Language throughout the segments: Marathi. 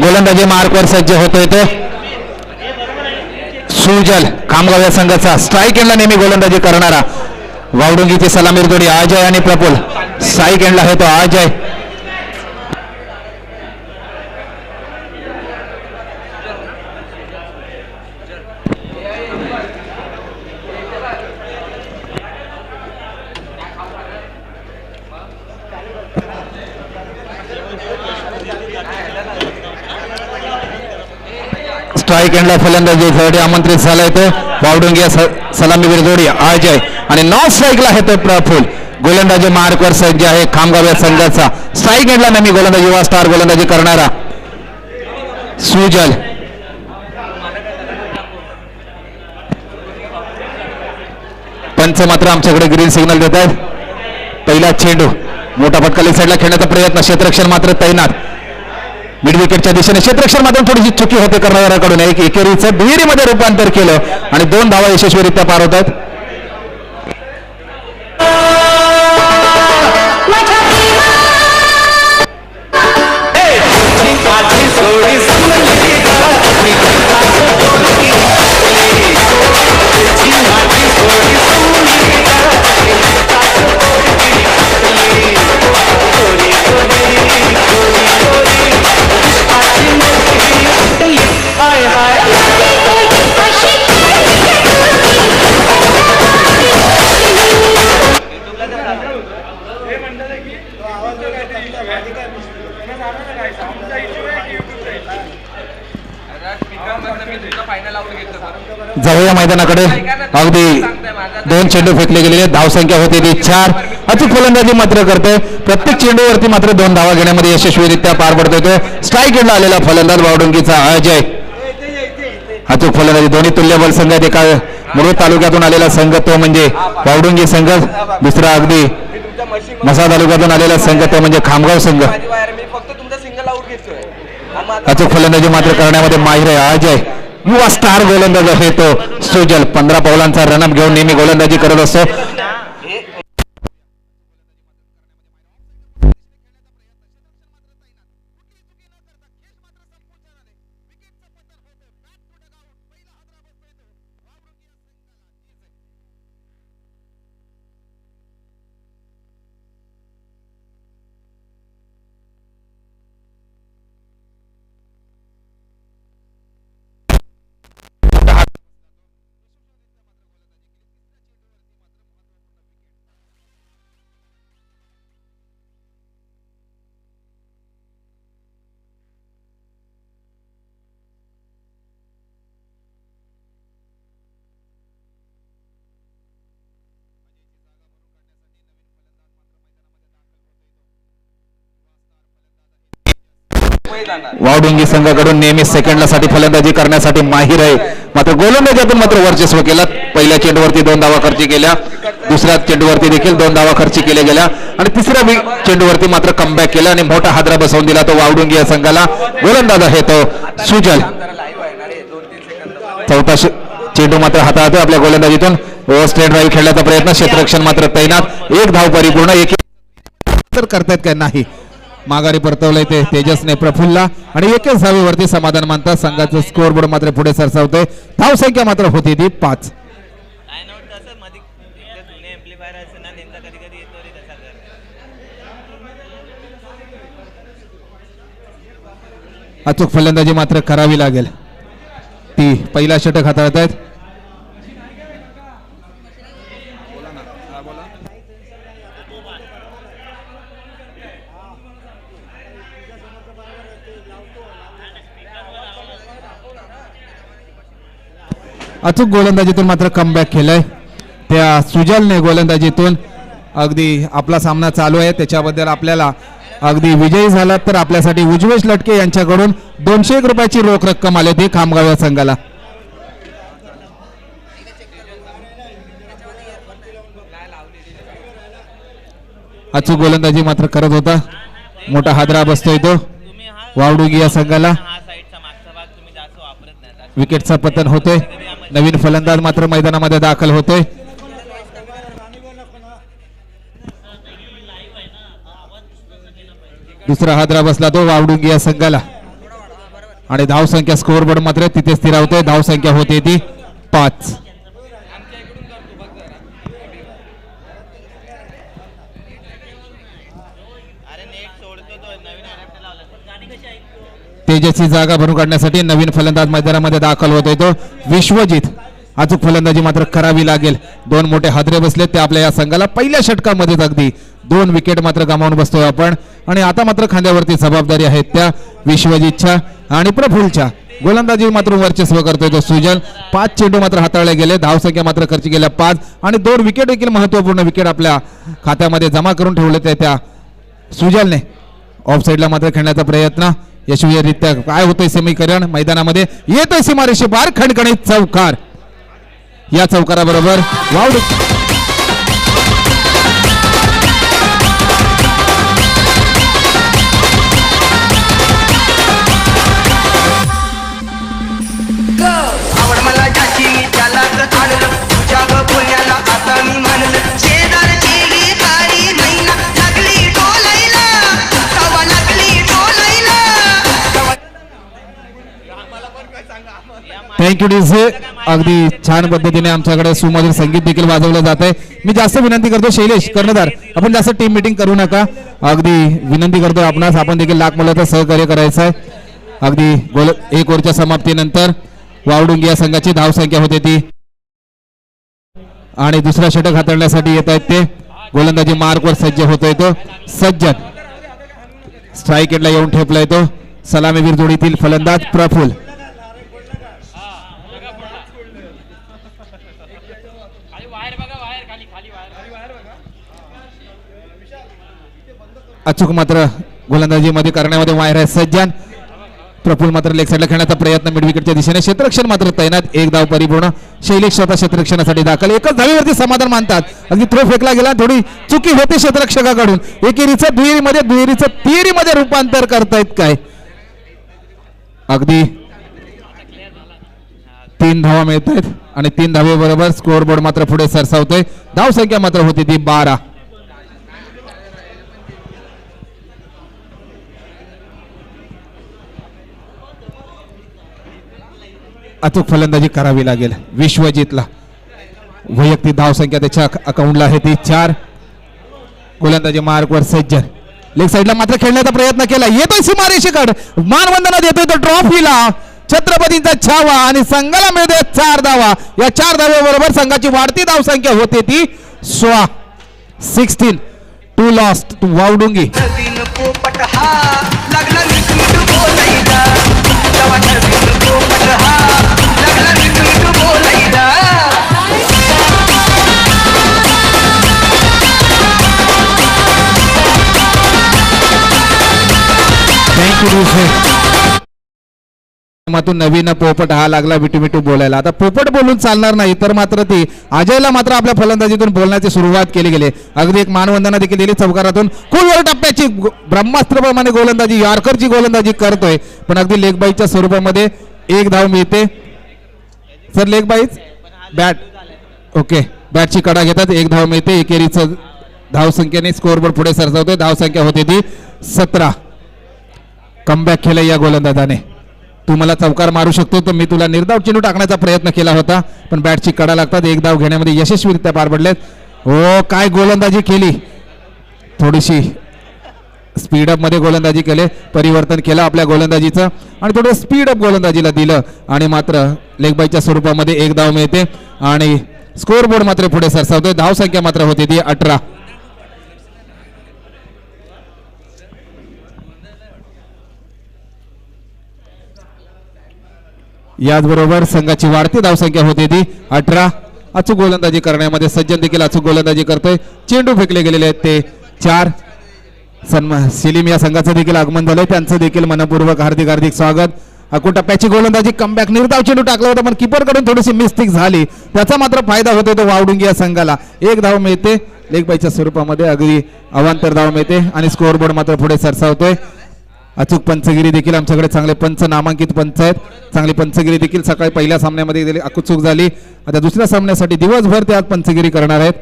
गोलंदाजी मार्कवर सज्ज होतोय तो सुजल खामगाव या संघाचा. स्ट्राईक एंडला नेहमी गोलंदाजी करणारा वावडुंगीची सलामीर जोडी अजय आणि प्रफुल. स्ट्राईक एंडला आहे तो अजय. स्ट्राईक एंडला फलंदाजीसाठी आमंत्रित झालाय तो वावडुंगी सलामीवीर जोडी अजय आणि नॉन स्ट्राईकला आहे तो प्रफुल. गोलंदाजी मार्कवर सज्ज आहे खामगाव या संघाचा. स्ट्राईक एंडला नेहमी गोलंदाजी युवा स्टार गोलंदाजी करणारा सुजल. पंच मात्र आमच्याकडे ग्रीन सिग्नल देत आहेत. पहिला चेंडू मोठा फटका लेग साईडला खेळण्याचा प्रयत्न. क्षेत्ररक्षण मात्र तैनात मिड विकेटच्या दिशेने. क्षेत्ररक्षण मात्र थोडीशी चुकी होते करणाऱ्याकडून. एक एकेरीचं दुहेरीमध्ये रूपांतर केलं आणि 2 धावा यशस्वीरित्या पार होतात. जाऊया मैदानाकडे. अगदी 2 चेंडू फेकले गेलेले. धावसंख्या होती ती 4. अचूक फलंदाजी मात्र करतोय. प्रत्येक चेंडूवरती मात्र 2 धावा घेण्यामध्ये यशस्वीरित्या पार पडतोय तो स्ट्राईक एंडला आलेला फलंदाज वावडुंगीचा अजय. अचूक फलंदाजी. दोन्ही तुल्यबल संघ आहेत. एका मुरुड तालुक्यातून आलेला संघ तो म्हणजे वावडुंगी संघ. दुसरा अगदी मसा तालुक्यातून आलेला संघ तो म्हणजे खामगाव संघ. अचूक फलंदाजी मात्र करण्यामध्ये माहिर आहे अजय. युवा स्टार गोलंदाज आहे तो सुजल. 15 पावलांचा रनअप घेऊन नेहमी गोलंदाजी करत असतो. वावडुंगी संघाकडून नेहमी सेकंडला साठी फलंदाजी करण्यासाठी माहिर आहे. मात्र गोलंदाजीतून मात्र वर्चस्व केलं. पहिल्या चेंडूवरती 2 धावा खर्ची केल्या. दुसऱ्या चेंडूवरती देखील 2 धावा खर्ची केल्या गेल्या आणि तिसऱ्या चेंडूवरती मात्र कमबॅक केला आणि मोठा हादरा बसवून दिला तो वावडुंगी या संघाला. गोलंदाज आहे तो सुजल. चौथा चेंडू मात्र हाताळतोय आपल्या गोलंदाजीतून. स्ट्रेट ड्राईव्ह खेळण्याचा प्रयत्न. क्षेत्ररक्षण मात्र तैनात. 1 धाव परिपूर्ण. एक तर करतायत काय नाही. माघारी परतवलंय ते तेजसने प्रफुल्ला आणि 1 धावेवरती समाधान मानतात. संघाचं स्कोअर बोर्ड मात्र पुढे सरसावतोय. धाव संख्या मात्र होती ती 5. अचूक फलंदाजी मात्र करावी लागेल. ती पहिला षटक हाताळतायत. अचूक गोलंदाजीतून मात्र कमबॅक केलंय त्या सुजलने. गोलंदाजीतून अगदी आपला सामना चालू आहे. त्याच्याबद्दल आपल्याला अगदी विजयी झाला तर आपल्यासाठी उज्वेश लटके यांच्याकडून 201 रुपयाची रोख रक्कम आली होती खामगाव या संघाला. अचूक गोलंदाजी मात्र करत होता. मोठा हादरा बसतोय तो वावडुंगी या संघाला. विकेटचा पतन होतोय. नवीन फलंदाज मात्र मैदानामध्ये दाखल होतोय. दुसरा हादरा बसला तो वावडुंगी या संघाला. आणि धावसंख्या स्कोअर बोर्ड मात्र तिथे स्थिरावते. धावसंख्या होते ती 5. तेजस्वी जागा भरून काढण्यासाठी नवीन फलंदाज मैदानामध्ये दाखल होतोय तो विश्वजित. अचूक फलंदाजी मात्र करावी लागेल. 2 मोठे हादरे बसले ते आपल्या या संघाला पहिल्या षटकामध्येच अगदी 2 विकेट मात्र गमावून बसतोय आपण. आणि आता मात्र खांद्यावरती जबाबदारी आहे त्या विश्वजितच्या आणि प्रफुल्लच्या. गोलंदाजी मात्र वर्चस्व करतोय तो सुजल. 5 चेंडू मात्र हाताळले गेले. धावसंख्या मात्र खर्च केल्या 5 आणि 2 विकेट देखील महत्वपूर्ण विकेट आपल्या खात्यामध्ये जमा करून ठेवले त्या सुजलने. ऑफ साईडला मात्र खेळण्याचा प्रयत्न यशस्वीरित्या. काय होतंय समीकरण मैदानामध्ये येतोय सीमारेषे पार खणखणीत चौकार. या चौकाराबरोबर वावडू आवड मला ज्याची मी त्यालाच आणलं तुझ्या ग बोलण्याला आता मी म्हणलं शेजारची तारी मैना लागली डोलायला तवा लागली डोलायला. Thank you DJ. अगदी छान पद्धतीने आमच्याकडे सुमधुर संगीत देखील वाजवलं जात आहे. मी जास्त विनंती करतो शैलेश कर्णधार आपण जास्त टीम मीटिंग करू नका. अगदी विनंती करतो आपणास आपण देखील लाख मुलाचं सहकार्य करायचं आहे. अगदी 1 ओव्हरच्या समाप्तीनंतर वावडुंगी या संघाची धावसंख्या होते ती आणि दुसरा षटक हाताळण्यासाठी येत आहेत ते. गोलंदाजी मार्कवर सज्ज होतोय तो सज्जन. स्ट्राईक एंडला येऊन ठेपलाय तो सलामीवीर जोडीतील फलंदाज प्रफुल्ल. अचूक मात्र गोलंदाजीमध्ये करण्यामध्ये माहिर आहे सज्जन. प्रफुल्ल मात्र लेग साईडला खेळण्याचा प्रयत्न मिड विकेटच्या दिशेने. क्षेत्ररक्षण मात्र तैनात. 1 धाव परिपूर्ण. शैलेश स्वतः क्षेत्ररक्षणासाठी दाखल. एकच धावीवरती समाधान मानतात. अगदी थ्रो फेकला गेला. थोडी चुकी होते क्षेत्ररक्षकाकडून. एकेरीचं दुहेरीचं तिहेरीमध्ये रूपांतर करतायत काय. अगदी 3 धावा मिळत आहेत आणि 3 धावेबरोबर स्कोअर बोर्ड मात्र पुढे सरसावतोय. धावसंख्या मात्र होती ती 12. अचूक फलंदाजी करावी लागेल विश्वजितला. वैयक्तिक धावसंख्या त्याच्या अकाउंटला आहे ती 4. गोलंदाजी मार्कवर सज्जन. लेग साईडला मात्र खेळण्याचा प्रयत्न केला. येतोय सीमारेषेकडे मानवंदना देतोय तो ट्रॉफीला. छत्रपतींचा छावा आणि संघाला मिळतोय 4 धावा. या 4 धाव्याबरोबर संघाची वाढती धावसंख्या होते ती 16. 2 लॉस्ट टू वावडुंगी. नवीन पोपट हा लागला नीट नीट बोलायला तवा नवीन पोपट हा लागला नीट नीट बोलायला. थँक्यू. मातून नवीन पोपट हा लागला मिठू मिठू बोलायला. आता पोपट बोलून चालणार नाही तर मात्र ती अजयला मात्र आपल्या फलंदाजीतून बोलण्याची सुरुवात केली गेली. अगदी एक मानवंदना देखील दिली चौकारातून. खोलवर टप्प्याची ब्रह्मास्त्रप्रमाणे गोलंदाजी यॉर्करची गोलंदाजी करतोय पण अगदी लेग बाईच्या स्वरूपामध्ये 1 धाव मिळते. सर लेग बाईच बॅट ओके बॅटची कडा घेतात. 1 धाव मिळते. एकेरीचं धावसंख्येने स्कोअर बोर्ड पुढे सरसावतोय. धावसंख्या होते ती 17. कमबॅक केलं या गोलंदाजाने. तू मला चौकार मारू शकतो तर मी तुला निर्धाव चेंडू टाकण्याचा प्रयत्न केला होता पण बॅटची कडा लागतात. 1 धाव घेण्यामध्ये यशस्वीरित्या पार पडलेत. हो काय गोलंदाजी केली. थोडीशी स्पीडअप मध्ये गोलंदाजी केले. परिवर्तन केलं आपल्या गोलंदाजीचं आणि थोडं स्पीडअप गोलंदाजीला दिलं आणि मात्र लेग बाईच्या स्वरूपामध्ये 1 धाव मिळते आणि स्कोअर बोर्ड मात्र पुढे सरसावतोय. धावसंख्या मात्र होती ती 18. याचबरोबर संघाची वाढती धावसंख्या होती ती 18. अचूक गोलंदाजी करण्यामध्ये सज्जन देखील अचूक गोलंदाजी करतोय. चेंडू फेकले गेलेले आहेत ते 4. सलीम या संघाचं देखील आगमन झालंय. त्यांचं देखील मनपूर्वक हार्दिक हार्दिक स्वागत. अकू टप्प्याची गोलंदाजी कमबॅक निर्धाव चेंडू टाकला होता पण किपर कडून थोडीशी मिस्टेक झाली. त्याचा मात्र फायदा होतो तो वावडुंगी या संघाला. 1 धाव मिळते. लेग बाईच्या स्वरूपामध्ये अगदी अवांतर धाव मिळते आणि स्कोअर बोर्ड मात्र पुढे सरसावतोय. अचूक पंचगिरी देखील आमच्याकडे चांगले पंच नामांकित पंच आहेत. चांगली पंचगिरी देखील सकाळी पहिल्या सामन्यामध्ये दिली. अचूक झाली. आता दुसऱ्या सामन्यासाठी दिवसभर ते आज पंचगिरी करणार आहेत.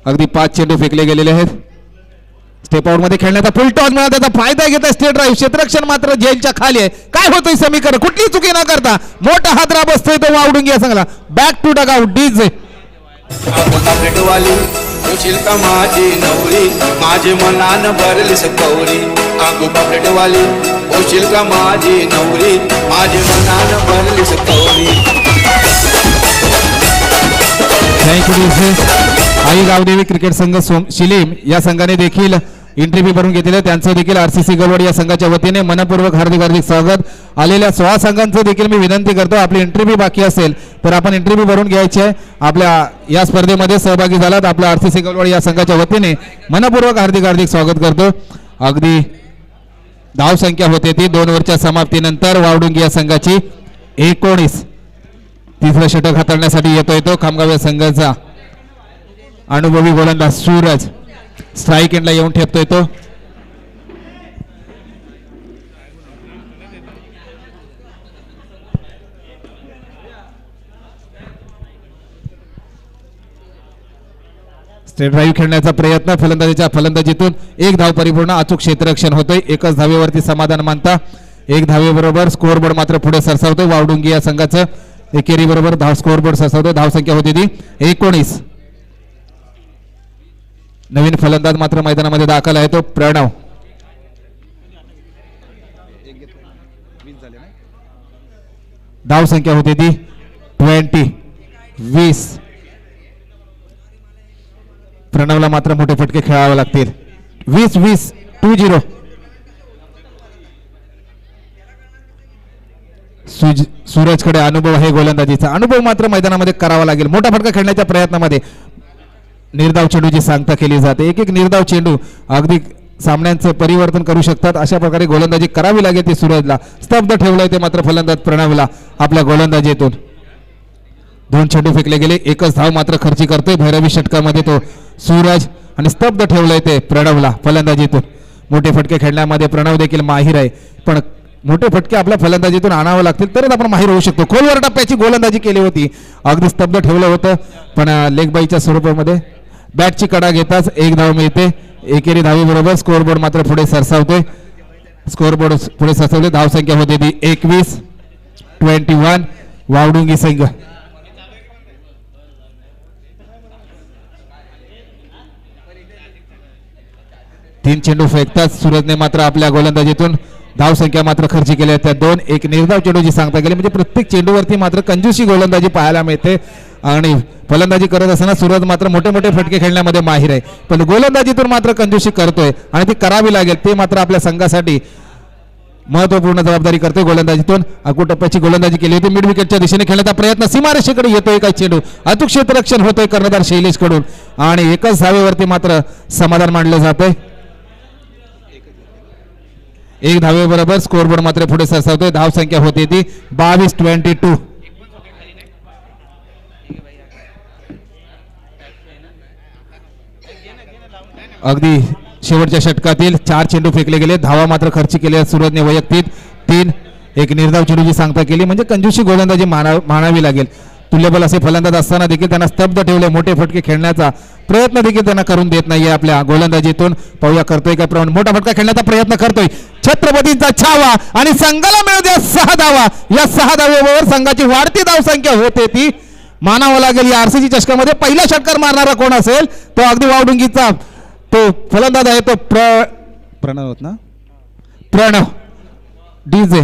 अगदी 5 चेंडू फेकले गेलेले आहेत. स्टेप आउट मध्ये खेळण्याचा फुल टॉस मिळाला, त्याचा फायदा घेत स्टेट ड्राईव्ह. क्षेत्ररक्षण मात्र जेलच्या खाली आहे. काय होतंय समीकरण, कुठली चुकी न करता मोठा हादरा बसतोय तो वावडून घ्या संघाला. Back to dugout DJ. वाली होशील का माझी नवरी, माझे मनान भरली सकवरी. आगो पापलेटवाली होशील का माझी नवरी, माझे मनान भरली सकवरी. Thank you DJ. आई गावदेवी क्रिकेट संघ शिलीम या संघाने देखील एंट्री फी भरून घेतलेले, त्यांचं देखील आरसीसी गलवाड या संघाच्या वतीने मनपूर्वक हार्दिक हार्दिक स्वागत. आलेल्या 16 संघांचं देखील मी विनंती करतो, आपली एंट्री फी बाकी असेल तर आपण एंट्री फी भरून घ्यायची आहे. आपल्या या स्पर्धेमध्ये सहभागी झालात आपल्या आरसीसी गलवाड या संघाच्या वतीने मनपूर्वक हार्दिक हार्दिक स्वागत करतो. अगदी धाव संख्या होते ती 2 ओव्हरच्या समाप्तीनंतर वावडुंगी या संघाची 19. तिसरं षटक हाताळण्यासाठी येतोय तो खामगाव या संघाचा अनुभवी गोलंदाज सूरज. स्ट्राईक एंडला येऊन ठेपतोय तो. स्ट्रेट ड्राईव्ह खेळण्याचा प्रयत्न, फलंदाजीतून 1 धाव परिपूर्ण, अचूक क्षेत्ररक्षण होतोय. एकच धावेवरती समाधान मानता 1 धावेबरोबर स्कोअरबोर्ड मात्र पुढे सरसावतोय. वावडुंगी या संघाचं एकेरी बरोबर धाव स्कोअरबोर्ड सरसावतोय. धाव संख्या होती ती 19. नवीन फलंदाज मात्र मैदानामध्ये दाखल आहे तो प्रणव. धाव संख्या होती ती 20. प्रणवला मात्र मोठे फटके खेळावे लागतील. 20 20. सूरजकडे अनुभव आहे गोलंदाजीचा, अनुभव मात्र मैदानामध्ये करावा लागेल. मोठा फटका खेळण्याच्या प्रयत्नामध्ये निर्धाव चेंडूची सांगता केली जाते. एक निर्धाव चेंडू अगदी सामन्यांचं परिवर्तन करू शकतात. अशा प्रकारे गोलंदाजी करावी लागेल ती सूरजला. स्तब्ध ठेवलंय ते मात्र फलंदाज प्रणवला आपल्या गोलंदाजीतून. 2 चेंडू फेकले गेले, एकच धाव मात्र खर्ची करतोय भैरवी षटकामध्ये तो सूरज आणि स्तब्ध ठेवलंय ते प्रणवला फलंदाजीतून. मोठे फटके खेळण्यामध्ये प्रणव देखील माहिर आहे, पण मोठे फटके आपल्या फलंदाजीतून आणावे लागतील तरच आपण माहिर होऊ शकतो. खोलवर टप्प्याची गोलंदाजी केली होती, अगदी स्तब्ध ठेवलं होतं, पण लेग बाईच्या स्वरूपामध्ये बॅटची कडा घेताच 1 धाव मिळते. एकेरी धावेबरोबर स्कोअरबोर्ड मात्र पुढे सरसावतोय. स्कोअरबोर्ड पुढे सरसावले. धाव संख्या होती ती 21. वावडुंगी संघ. तीन चेंडू फेकताच सूरजने मात्र आपल्या गोलंदाजीतून धाव संख्या मात्र खर्ची केली त्या 2. एक निर्धाव चेंडूची सांगता केली, म्हणजे प्रत्येक चेंडूवरती मात्र कंजूसी गोलंदाजी पाहायला मिळते. आणि फलंदाजी करत असताना सूरज मात्र मोठे मोठे फटके खेळण्यामध्ये माहिर आहे, पण गोलंदाजीतून मात्र कंजूसी करतोय आणि ती करावी लागेल. ते मात्र आपल्या संघासाठी महत्वपूर्ण जबाबदारी करतोय. गोलंदाजीतून अकुटप्प्याची गोलंदाजी केली होती. मिड विकेटच्या दिशेने खेळण्याचा प्रयत्न, सीमारेषेकडे येतोय काय चेंडू, अचूक क्षेत्ररक्षण होतोय कर्णधार शैलेश कडून आणि एकच धावेवरती मात्र समाधान मानलं जातंय. 1 धावेबरोबर स्कोअरबोर्ड मात्र पुढे सरसावतोय. धाव संख्या होती ती 22. अगदी शेवटच्या षटकातील 4 चेंडू फेकले गेले, धावा मात्र खर्ची केल्या सूरजने वैयक्तिक 3. एक निर्धाव चेंडूची सांगता केली, म्हणजे कंजूसी गोलंदाजी मानावी लागेल. तुल्यबल असे फलंदाज असताना देखील त्यांना स्तब्ध ठेवले. मोठे फटके खेळण्याचा प्रयत्न देखील त्यांना करून देत नाहीये आपल्या गोलंदाजीतून. पाहूया करतोय का प्रमाण, मोठा फटका खेळण्याचा प्रयत्न करतोय. छत्रपतींचा छावा आणि संघाला मिळू द्या 6 धावा. या 6 धावेवर संघाची वाढती धाव संख्या होते ती मानावं लागेल. या आरसीसी चषकामध्ये पहिला षटकार मारणारा कोण असेल तो अगदी वावडुंगीचा तो फलंदाज आहे तो प्रणव ना, प्रणव डीजे.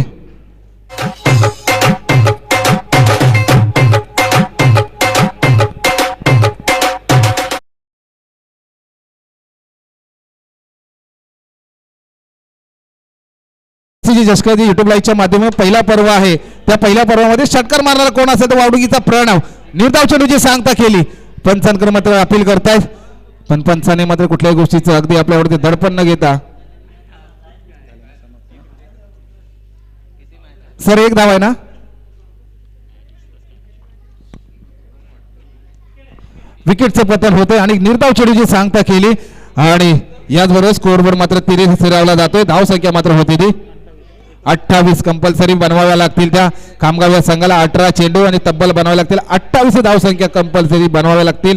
चषकाची युट्यूब लाईव्हच्या माध्यमातून पहिला पर्व आहे. त्या पहिल्या पर्वामध्ये षटकार मारणारा कोण असेल तर वावडुंगीचा प्रणव. निर्धाव चेंडूची सांगता केली, पंचांकडे मात्र अपील करतायत, पण पंचाने मात्र कुठल्याही गोष्टीचं अगदी आपल्यावरती दडपण न घेता. सर 1 धाव आहे ना, विकेटचं पतन होतंय आणि निर्धाव चेंडूची सांगता केली आणि याचबरोबर स्कोअरबोर्ड मात्र 30 फिरवला जातोय. धाव संख्या मात्र होती ती 28. कंपल्सरी बनवाव्या लागतील त्या खामगाव या संघाला. 18 चेंडू आणि तब्बल बनवावे लागतील 28 धाव संख्या कंपल्सरी बनवाव्या लागतील.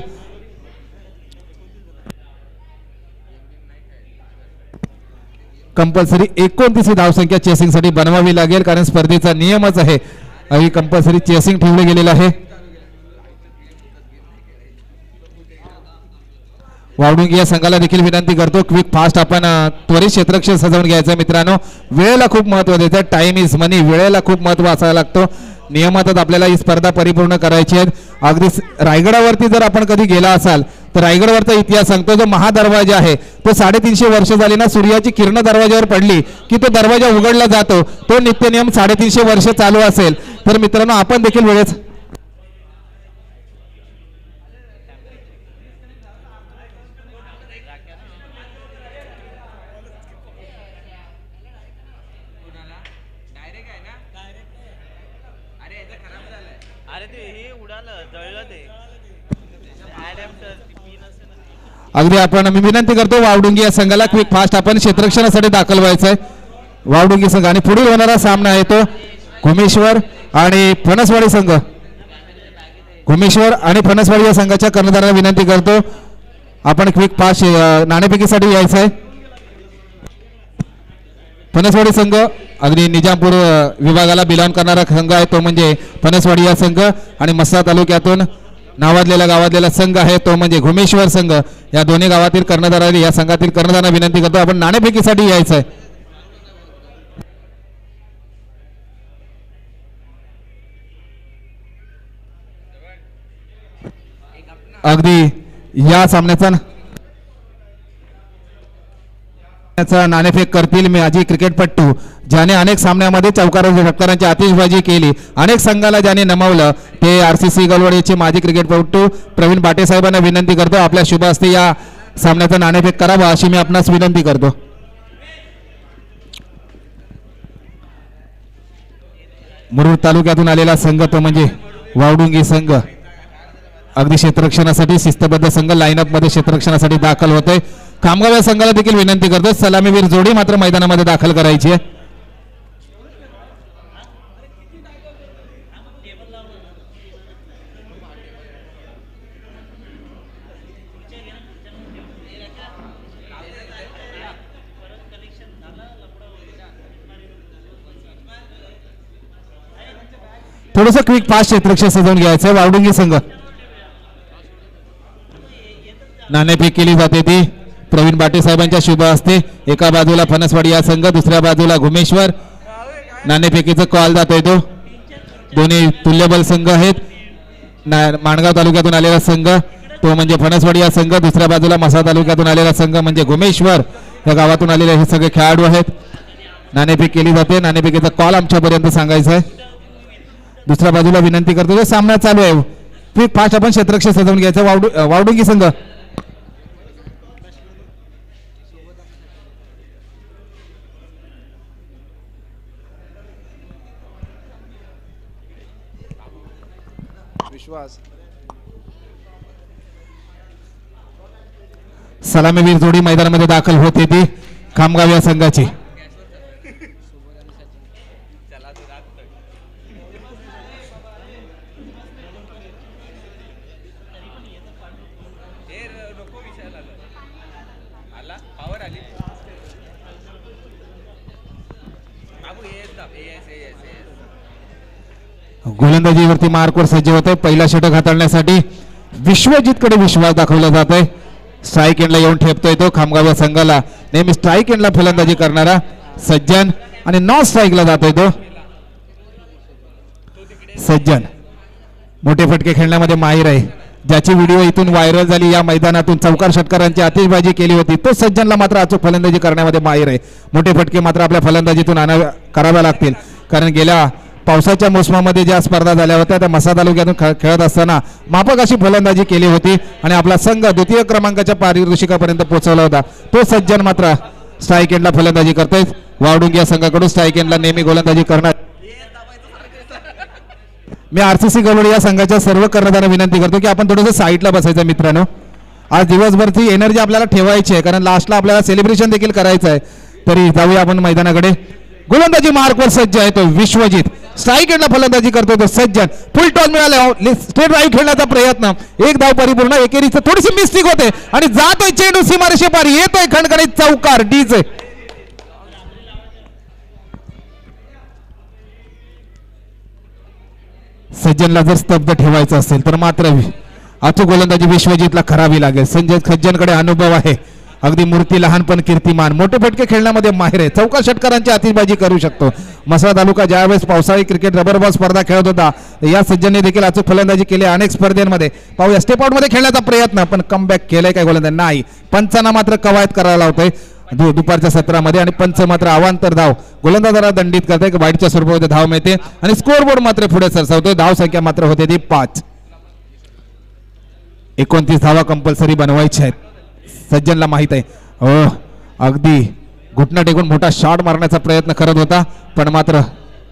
कंपल्सरी 29 धावसंख्या चेसिंगसाठी बनवावी लागेल, कारण स्पर्धेचा नियमच आहे ही कंपल्सरी चेसिंग ठेवले गेलेलं आहे. वावडुंगी या संघाला देखील विनंती करतो, क्विक फास्ट आपण त्वरित क्षेत्ररक्षण सजवून घ्यायचं मित्रांनो. वेळेला खूप महत्व द्यायचं. टाइम इज मनी. वेळेला खूप महत्व असायला लागतो. नियमातच आपल्याला ही स्पर्धा परिपूर्ण करायची आहे. अगदी रायगडावरती जर आपण कधी गेला असाल तर रायगडवरचा इतिहास सांगतो, जो महादरवाजा आहे तो 350 वर्ष झाली ना, सूर्याची किरण दरवाजावर पडली की तो दरवाजा उघडला जातो. तो नित्यनियम 350 वर्ष चालू असेल तर मित्रांनो आपण देखील वेळेस अगदी आपण मी विनंती करतो वावडुंगी या संघाला क्विक फास्ट आपण क्षेत्ररक्षणासाठी दाखल व्हायचं आहे. वावडुंगी संघ आणि पुढील होणारा सामना आहे तो घुमेश्वर आणि फणसवाडी संघ. घुमेश्वर आणि फणसवाडी या संघाच्या कर्णधाराला विनंती करतो आपण क्विक फास्ट नाणेफेकीसाठी यायचं आहे. फणसवाडी संघ अगदी निजामपूर विभागाला बिलॉंग करणारा संघ आहे तो म्हणजे फणसवाडी या संघ, आणि मस्सा तालुक्यातून नावाजलेला गावातलेला संघ आहे तो म्हणजे घुमेश्वर संघ. या दोन्ही गावातील कर्णधारांनी या संघातील कर्णधारांना विनंती करतो आपण नाणेफेकीसाठी यायचं आहे. अगदी या सामन्याचा नाणेफेक करतील माझी क्रिकेटपट्टू, ज्याने अनेक सामन्यामध्ये षटकारांची आतिषबाजी केली, अनेक संघाला ज्याने नमवलं, ते RCC गलवाडीचे माजी क्रिकेटपटू प्रवीण बाटे साहेबांना विनंती करतो आपल्या शुभ हस्ते या सामन्याचा नाणेफेक करावा अशी मी आपणास विनंती करतो. मुरुड तालुक्यातून आलेला संघ तो म्हणजे वावडुंगी संघ. अगदी क्षेत्ररक्षणासाठी शिस्तबद्ध संघ लाईनअप मध्ये क्षेत्ररक्षणासाठी दाखल होतोय. खामगाव या संघाला देखील विनंती करतो सलामीवीर जोडी मात्र मैदानामध्ये दाखल करायची आहे. थोडंसं क्विक फास्ट क्षेत्ररक्षण सजवून घ्यायचं. वावडुंगी संघ नाणेफेक केली जाते ती प्रवीण बाटे साहेबांच्या शुभ हस्ते. एका बाजूला फणसवाडी या संघ, दुसऱ्या बाजूला घुमेश्वर. नाणेफेकीचा कॉल जातोय तो. दोन्ही तुल्यबल संघ आहेत. माणगाव तालुक्यातून आलेला संघ तो म्हणजे फणसवाडी या संघ, दुसऱ्या बाजूला मसा तालुक्यातून आलेला संघ म्हणजे घुमेश्वर या गावातून आलेले हे सगळे खेळाडू आहेत. नाणेफेक केली जाते. नाणेफेकीचा कॉल आमच्यापर्यंत सांगायचा आहे. दुसऱ्या बाजूला विनंती करतो सामना चालू आहे. क्विक फास्ट आपण क्षेत्ररक्षण सजवून घ्यायचं. वावडुंगी संघ विश्वास सलामीवीर जोडी मैदानामध्ये दाखल होते ती खामगाव या संघाची. गोलंदाजीवरती मार्कवर सज्ज होत आहे. पहिला षटक हाताळण्यासाठी विश्वजितकडे विश्वास दाखवला जात आहे. स्ट्राईक एंडला येऊन ठेपतोय तो खामगाव या संघाला. नेहमी स्ट्राईक एंडला फलंदाजी करणारा सज्जन आणि नॉन स्ट्राईकला जातोय तो सज्जन. मोठे फटके खेळण्यामध्ये माहीर आहे. ज्याची व्हिडिओ इथून व्हायरल झाली, या मैदानातून चौकार षटकारांची आतिषबाजी केली होती, तो सज्जनला मात्र अचूक फलंदाजी करण्यामध्ये माहीर आहे. मोठे फटके मात्र आपल्या फलंदाजीतून कराव्या लागतील, कारण गेल्या पावसाच्या मोसमामध्ये ज्या स्पर्धा झाल्या होत्या त्या मसा तालुक्यातून खेळत असताना माफक अशी फलंदाजी केली होती आणि आपला संघ द्वितीय क्रमांकाच्या पारितोषिकापर्यंत पोहोचवला होता. तो सज्जन मात्र स्ट्राईक एंडला फलंदाजी करतोय. वावडुंगी या संघाकडून स्ट्राईक एंडला नेहमी गोलंदाजी करणार. मी RCC गलवाडी या संघाच्या सर्व कर्णधारांना विनंती करतो की आपण थोडंसं साईडला बसायचं मित्रांनो. आज दिवसभरची एनर्जी आपल्याला ठेवायची आहे, कारण लास्टला आपल्याला सेलिब्रेशन देखील करायचं आहे. तरी जाऊया आपण मैदानाकडे. गोलंदाजी मार्कवर सज्ज आहे तो विश्वजित. स्ट्राईक एंडला फलंदाजी करतो तो सज्जन. फुल टॉस मिळाला. स्ट्रेट राईट खेळण्याचा प्रयत्न. एक धाव परिपूर्ण. एकेरीचं थोडीशी मिस्टेक होते आणि जातोय चेंडू सीमारेषे पार. येतोय खणखणीत चौकार. डीजे सज्जनला जर स्तब्ध ठेवायचं असेल तर मात्र अचूक गोलंदाजी विश्वजितला करावी लागेल. संजय सज्जनकडे अनुभव आहे, अगदी मूर्ती लहान पण कीर्तिमान, मोठे फटके खेळण्यामध्ये माहिर आहे, चौका षटकारांची आतिषबाजी करू शकतो. म्हसळा तालुका ज्यावेळेस पावसाळी क्रिकेट रबर बॉल स्पर्धा खेळत होता या सज्जनने देखील अचूक फलंदाजी केली अनेक स्पर्धेमध्ये. पाहूया स्टेप आउट मध्ये खेळण्याचा प्रयत्न, पण कमबॅक केलाय काय गोलंदाज नाही. पंचांना मात्र कवायत करायला लावतोय दुपारच्या सत्रामध्ये आणि पंच मात्र अवांतर धाव गोलंदाजाला दंडित करते. वाईटच्या स्वरूपामध्ये धाव मिळते आणि स्कोअरबोर्ड मात्र पुढे सरसावतोय. धाव संख्या मात्र होते ती 5. 29 धावा कंपल्सरी बनवायच्या आहेत. सज्जनला माहित आहे, हो अगदी घुटना टेकून मोठा शॉट मारण्याचा प्रयत्न करत होता, पण मात्र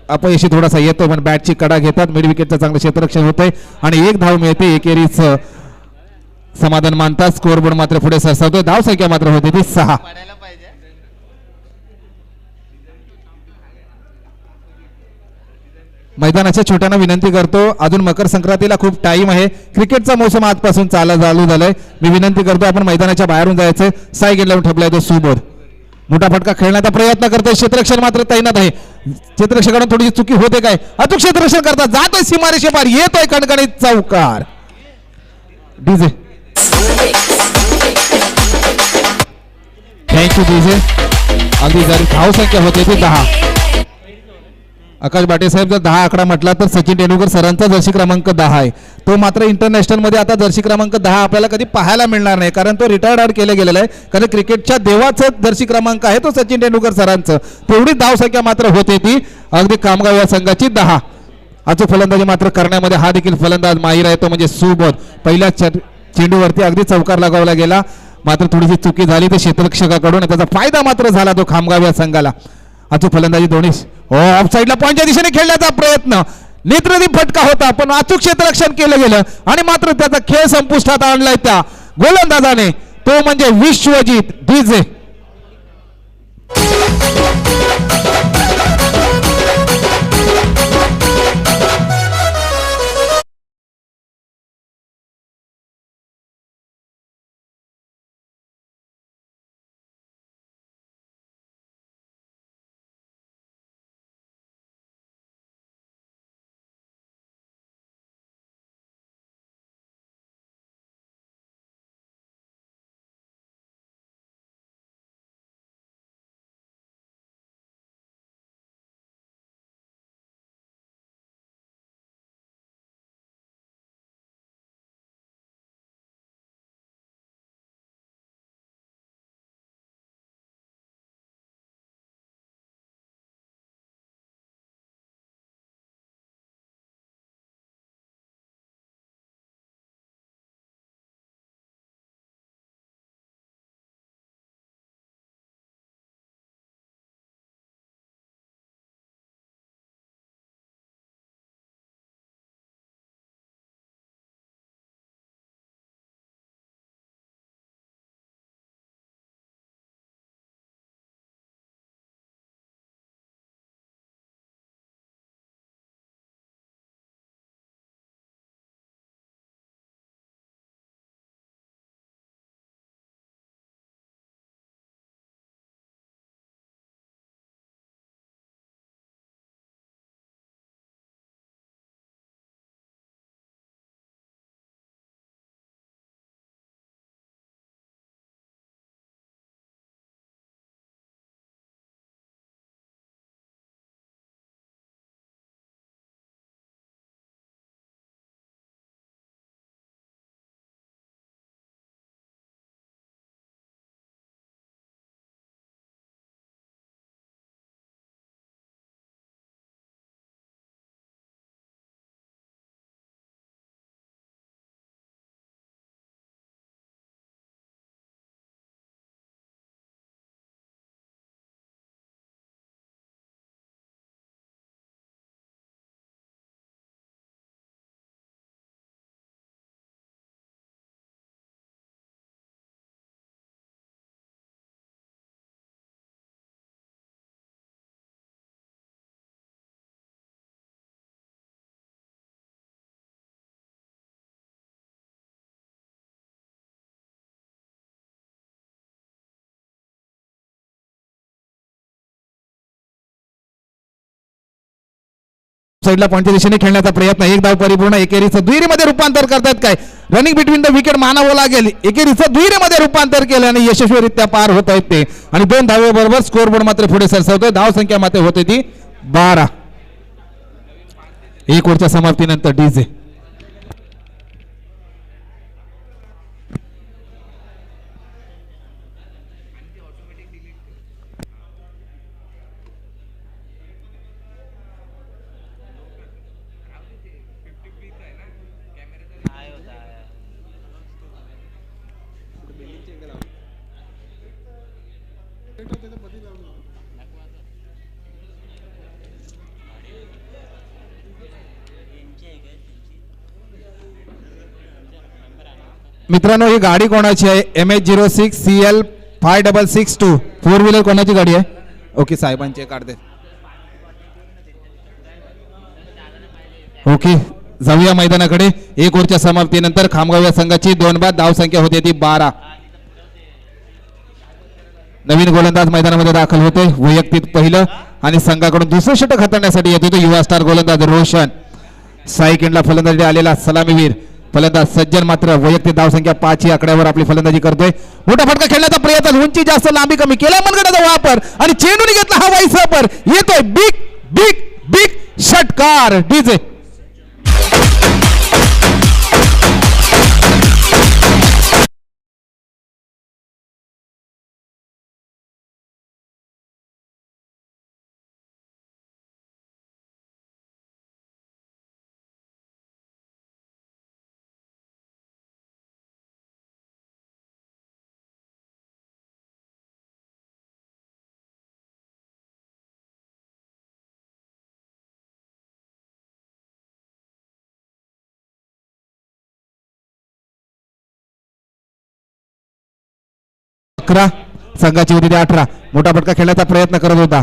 अपयशी थोडासा येतो. पण बॅटची कडा घेतात, मिड विकेटचं चांगलं क्षेत्ररक्षण होतंय आणि एक धाव मिळते. एकेरीच समाधान मानतात. स्कोअरबोर्ड मात्र पुढे सरसावतोय. धाव संख्या मात्र होते ती 6. मैदानाच्या छोट्यांना विनंती करतो, अजून मकर संक्रांतीला खूप टाइम आहे. क्रिकेटचा मोसम आजपासून चालू झालाय. मी विनंती करतो आपण मैदानाच्या बाहेरून जायचं. साय गेट लावून ठेवलाय तो सुबोध. मोठा फटका खेळण्याचा प्रयत्न करतोय. क्षेत्ररक्षण मात्र तैनात आहे. क्षेत्ररक्षकाकडून थोडी चुकी होते काय, अचूक क्षेत्ररक्षण करतात, जातोय सीमारेषे पार, येतोय कणकणीत चौकार. DJ thank you DJ. अगदी जरी धाव संख्या होते ती 10. आकाश बाटे साहेब जर 10 आकडा म्हटला तर सचिन तेंडुलकर सरांचा जर्सी क्रमांक 10 आहे. तो मात्र इंटरनॅशनल मध्ये आता जर्सी क्रमांक 10 आपल्याला कधी पाहायला मिळणार नाही, कारण तो रिटायर्ड केला गेलेला आहे. कारण क्रिकेटच्या देवाचं जर्सी क्रमांक आहे तो सचिन तेंडुलकर सरांचं. तेवढी धाव संख्या मात्र होते ती अगदी कामगाव या संघाची 10. अचूक फलंदाजी मात्र करण्यामध्ये हा देखील फलंदाज माहीर आहे, तो म्हणजे सुबोध. पहिल्या चेंडूवरती अगदी चौकार लगावला गेला, मात्र थोडीशी चुकी झाली ते क्षेत्ररक्षकाकडून. त्याचा फायदा मात्र झाला तो खामगाव या संघाला. अचूक फलंदाजी दोन्ही ऑफ साईडला पॉईंटच्या दिशेने खेळण्याचा प्रयत्न, नेत्रदीप फटका होता पण अचूक क्षेत्ररक्षण केलं गेलं आणि मात्र त्याचा खेळ संपुष्टात आणलाय त्या गोलंदाजाने, तो म्हणजे विश्वजित डीजे. साईडला पॉईंटच्या दिशेने खेळण्याचा प्रयत्न, एक धाव परिपूर्ण, एकेरीचं दुहेरीमध्ये रूपांतर करतात काय, रनिंग बिटवीन द विकेट मानावं लागेल, एकेरीचं दुहेरीमध्ये रूपांतर केलं आणि यशस्वीरित्या पार होत आहेत ते आणि 2 धावेबरोबर स्कोर बोर्ड मात्र पुढे सरसावतोय. धाव संख्या मात्र होते ती 12. 1 ओव्हरच्या समाप्तीनंतर डीजे मित्रांनो, ही गाडी कोणाची आहे? MH06CL 5662 4 व्हीलर कोणाची गाडी आहे? ओके, साहेबांचे काढते. ओके, जाऊया मैदानाकडे. 1 ओव्हरच्या समाप्तीनंतर खामगाव या संघाची 2 बाद, धाव संख्या होते ती 12. नवीन गोलंदाज मैदानामध्ये दाखल होते, वैयक्तिक पहिलं आणि संघाकडून दुसरं षटक हाताळण्यासाठी येतो तो युवा स्टार गोलंदाज रोशन. साई एंडला फलंदाजी आलेला सलामीवीर फलंदाज सज्जन मात्र वैयक्तिक धावसंख्या 5 या आकड्यावर आपली फलंदाजी करतोय. मोठा फटका खेळण्याचा प्रयत्न, उंची जास्त, लांबी कमी केला, मनगटाचा वापर आणि चेंडूने घेतला हा वाईसपर, येतोय बिग बिग बिग षटकार. डीजे संघाची होती 18. मोठा फटका खेळण्याचा प्रयत्न करत होता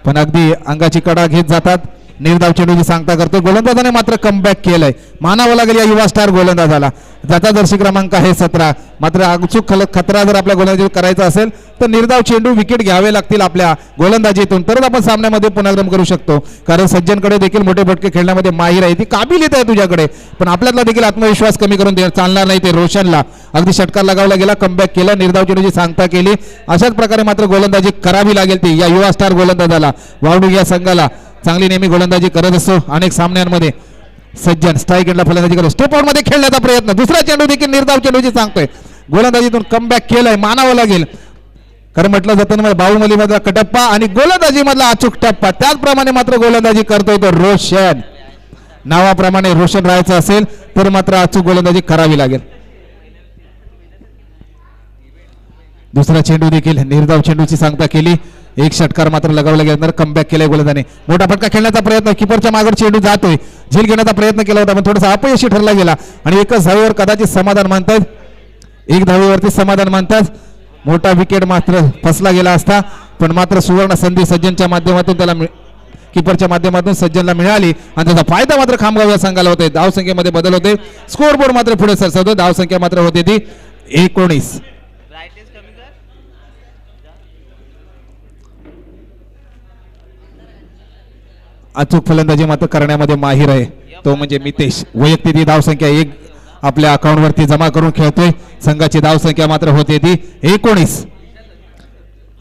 पण अगदी अंगाची कडा घेत जातात. निर्धाव चेंडूची सांगता करतो, गोलंदाजाने मात्र कमबॅक केलंय, मानावं लागेल या युवा स्टार गोलंदाजाला. ज्याचा जर्सी क्रमांक आहे 17. मात्र अचूक खतरा जर आपल्या गोलंदाजी करायचा असेल तर निर्धाव चेंडू विकेट घ्यावे लागतील आपल्या गोलंदाजीतून, तरच आपण सामन्यामध्ये पुनरागमन करू शकतो. कारण सज्जनकडे देखील मोठे फटके खेळण्यामध्ये माहीर आहे, ती काबिलियत आहे तुझ्याकडे, पण आपल्यातला देखील आत्मविश्वास कमी करून चालणार नाही. ते रोशनला अगदी षटकार लगावला गेला, कमबॅक केला, निर्धाव चेंडूची सांगता केली. अशाच प्रकारे मात्र गोलंदाजी करावी लागेल ती या युवा स्टार गोलंदाजाला. वावडू या संघाला चांगली नेहमी गोलंदाजी करत असतो अनेक सामन्यांमध्ये. सज्जन स्ट्राईक एंडला फलंदाजी करतो, स्टेप आउट मध्ये खेळण्याचा प्रयत्न, दुसरा चेंडू देखील निर्धाव चेंडूची सांगतोय, गोलंदाजीतून कमबॅक केलंय, मानावं लागेल. कारण म्हटलं जातं बाहुबली मधला कटप्पा आणि गोलंदाजी मधला अचूक टप्पा, त्याचप्रमाणे मात्र गोलंदाजी करतोय तो रोशन. नावाप्रमाणे रोशन राहायचं असेल तर मात्र अचूक गोलंदाजी करावी लागेल. दुसरा चेंडू देखील निर्धाव चेंडूची सांगता केली, एक षटकार मात्र लगावला गेल्यानंतर कमबॅक केलाय गोलंदाजाने. मोठा फटका खेळण्याचा प्रयत्न, किपरच्या मागे चेंडू जातोय, झेल घेण्याचा प्रयत्न केला होता पण थोडासा अपयशी ठरला गेला आणि एकच धावेवर कदाचित समाधान मानतात, 1 धावेवरती समाधान मानतात. मोठा विकेट मात्र फसला गेला असता पण मात्र सुवर्ण संधी सज्जनच्या माध्यमातून त्याला किपरच्या माध्यमातून सज्जनला मिळाली आणि त्याचा फायदा मात्र खामगाव या संघाला होतोय. धाव संख्येमध्ये बदल होते, स्कोर बोर्ड मात्र पुढे सरसावतो. धाव संख्या मात्र होते ती 19. अचूक फलंदाजी मात्र करण्यामध्ये माहीर आहे तो म्हणजे मितेश. वैयक्तिक धाव संख्या 1 आपल्या अकाउंट वरती जमा करून खेळतोय. संघाची धाव संख्या मात्र होते ती 19.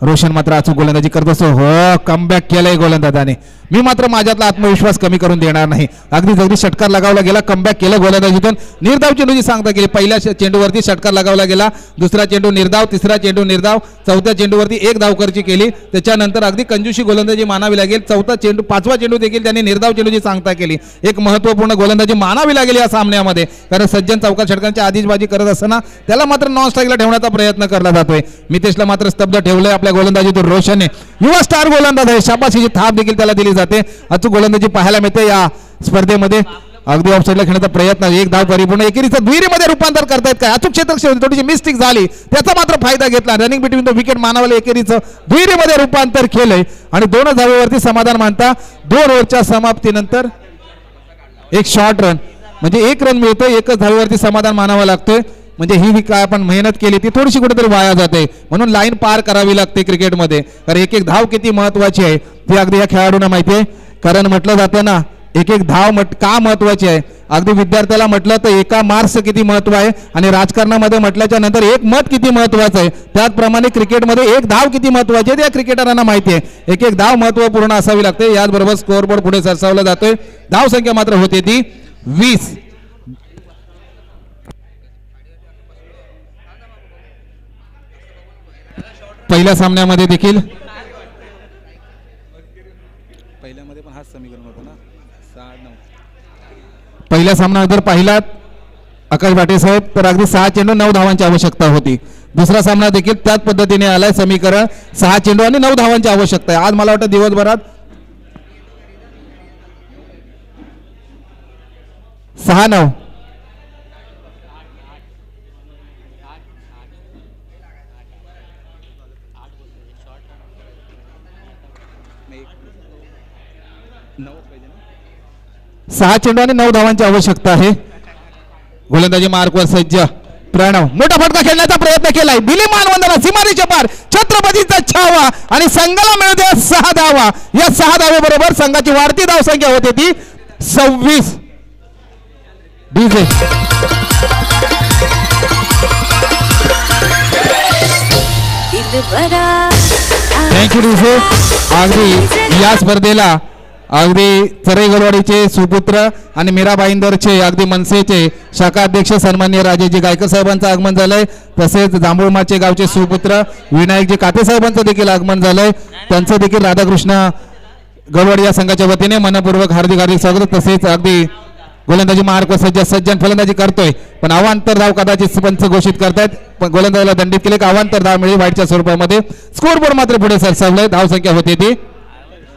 रोशन मात्र अचूक गोलंदाजी करत असतो. हो, कमबॅक केलंय गोलंदाजाने. मी मात्र माझ्यातला आत्मविश्वास कमी करून देणार नाही. अगदी जगदी षटकार लगावला गेला, कमबॅक केलं गोलंदाजीतून. निर्धाव चेंडूची सांगता केली, पहिल्या चेंडूवरती षटकार लगावला गेला, दुसरा चेंडू निर्धाव, तिसरा चेंडू निर्धाव, चौथ्या चेंडूवरती 1 धावकरची केली. त्याच्यानंतर अगदी कंजूशी गोलंदाजी मानावी लागेल. चौथा चेंडू, 5वा चेंडू देखील त्यांनी निर्धाव चेंडूची सांगता केली. एक महत्वपूर्ण गोलंदाजी मानावी लागेल या सामन्यामध्ये, कारण सज्जन चौका षटकांची आधीचबाजी करत असताना त्याला मात्र नॉन स्ट्राईकला ठेवण्याचा प्रयत्न करला जातोय. मितेशला मात्र स्तब्ध ठेवलंय आपल्या गोलंदाजीतून रोशनने. युवा स्टार गोलंदाज आहे, शाबासकीची थाप देखील त्याला दिली जाते. अचूक गोलंदाजी पाहायला मिळते या स्पर्धेमध्ये. अगदी ऑफसाईडला खेळण्याचा प्रयत्न, 1 धाव परिपूर्ण, एकेरीचं दुहेरीमध्ये रूपांतर करतायत काय. अचूक क्षेत्ररक्षण थोडीशी मिस्टेक झाली, त्याचा मात्र फायदा घेतला. रनिंग बिटवीन द विकेट मानावले, एकेरीचं दुहेरीमध्ये रूपांतर केलंय आणि 2 धावेवरती समाधान मानता. 2 ओव्हरच्या समाप्तीनंतर एक शॉर्ट रन म्हणजे 1 रन मिळतोय, 1च धावेवरती समाधान मानावं लागतोय. म्हणजे ही काय आपण मेहनत केली ती थोडीशी कुठेतरी वाया जाते, म्हणून लाईन पार करावी लागते क्रिकेटमध्ये. कारण 1-1 धाव किती महत्वाची आहे ती अगदी या खेळाडूंना माहिती आहे. कारण म्हटलं जातं ना, एक एक धाव का महत्वाची आहे. अगदी विद्यार्थ्याला म्हटलं तर एका मार्क्सचं किती महत्व आहे आणि राजकारणामध्ये म्हटल्याच्या नंतर एक मत किती महत्वाचं आहे, त्याचप्रमाणे क्रिकेटमध्ये एक धाव किती महत्वाची आहे त्या क्रिकेटरांना माहिती आहे. एक एक धाव महत्वपूर्ण असावी लागते. याचबरोबर स्कोअरबोर्ड पुढे सरसावला जातोय. धाव संख्या मात्र होते ती 20. पहिल्या सामन्यामध्ये देखील पहिला सामना जर पाहिलात आकाश भाटे साहेब तर अगदी 6 चेंडू 9 धावांची आवश्यकता होती. दुसरा सामना देखील त्याच पद्धतीने आलाय. समीकरण 6 चेंडू आणि 9 धावांची आवश्यकता आहे. आज मला वाटतं दिवसभरात 6-9 6 चेंडू आणि 9 धावांची आवश्यकता आहे. गोलंदाजी मार्कवर सज्ज प्रणव मोठा फटका खेळण्याचा प्रयत्न केलाय. दिली मानवंदना सीमारेच्या पार छत्रपतीचा छावा आणि संघाला मिळते 6 धावा. या 6 धावेबरोबर संघाची वाढती धावसंख्या होते ती 26. DJ thank you DJ. अगदी या स्पर्धेला अगदी चरई गलवाडीचे सुपुत्र आणि मीरा भाईंदरचे अगदी मनसेचे शाखा अध्यक्ष सन्माननीय राजेजी गायकर साहेबांचं आगमन झालंय. तसेच जांभूळमाचे गावचे सुपुत्र विनायकजी काते साहेबांचं देखील आगमन झालंय. त्यांचं देखील राधाकृष्ण गलवाडी या संघाच्या वतीने मनपूर्वक हार्दिक हार्दिक स्वागत. तसेच अगदी गोलंदाजी मार्क सज्जन फलंदाजी करतोय पण अवांतर धाव कदाचित पंच घोषित करतायत. पण गोलंदाजीला दंडित केले की अवांतर धाव मिळेल वाईटच्या स्वरूपामध्ये. स्कोअरबोर्ड मात्र पुढे सरसावलंय. धाव संख्या होती ती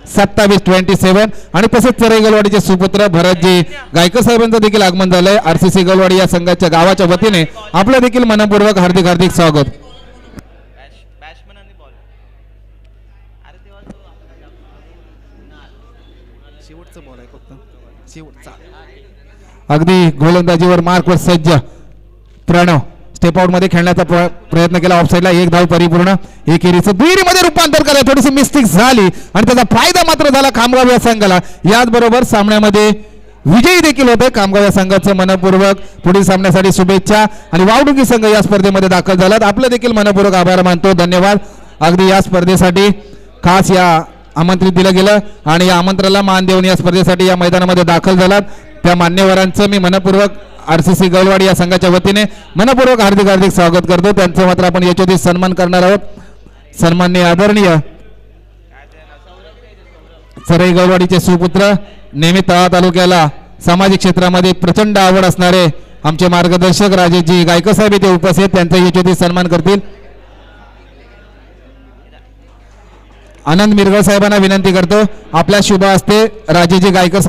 27-27 आणि तसेच चरई गलवाडीचे सुपुत्र भरतजी गायकर साहेबांचं देखील आगमन झालंय. आरसीसी गलवाडी या संघाच्या गावाच्या वतीने आपलं देखील मनपूर्वक हार्दिक हार्दिक स्वागत. अगदी गोलंदाजीवर मार्कवर सज्ज प्रणव स्टेप आउट मध्ये खेळण्याचा प्रयत्न केला. ऑफसाईडला एक धाव परिपूर्ण. एकेरीचं दुहेरीमध्ये रूपांतर करायला थोडीशी मिस्टेक झाली आणि त्याचा फायदा मात्र झाला खामगाव या संघाला. याचबरोबर सामन्यामध्ये विजयी देखील होते. खामगाव या संघाचं मनपूर्वक पुढील सामन्यासाठी शुभेच्छा. आणि वावडुकी संघ या स्पर्धेमध्ये दाखल झालात. आपलं देखील मनपूर्वक आभार मानतो. धन्यवाद. अगदी या स्पर्धेसाठी खास या आमंत्रित दिलं गेलं आणि या आमंत्रणाला मान देऊन या स्पर्धेसाठी या मैदानामध्ये दाखल झालात त्या मान्यवरांचं मी मनपूर्वक आरसीसी गलवाडी या संघाच्या वतीने मनपूर्वक हार्दिक हार्दिक स्वागत करतो. त्यांचं मात्र आपण याच्यावरती सन्मान करणार आहोत. सन्माननीय आदरणीय चरई गलवाडीचे सुपुत्र नेहमी तळा तालुक्याला सामाजिक क्षेत्रामध्ये प्रचंड आवड असणारे आमचे मार्गदर्शक राजेशजी गायकर साहेब इथे उपस्थित. त्यांचा याच्यावरती सन्मान करतील. आनंद मिरगळ साहेबांना विनंती करतो आपल्या शुभ हस्ते राजेशजी गायकर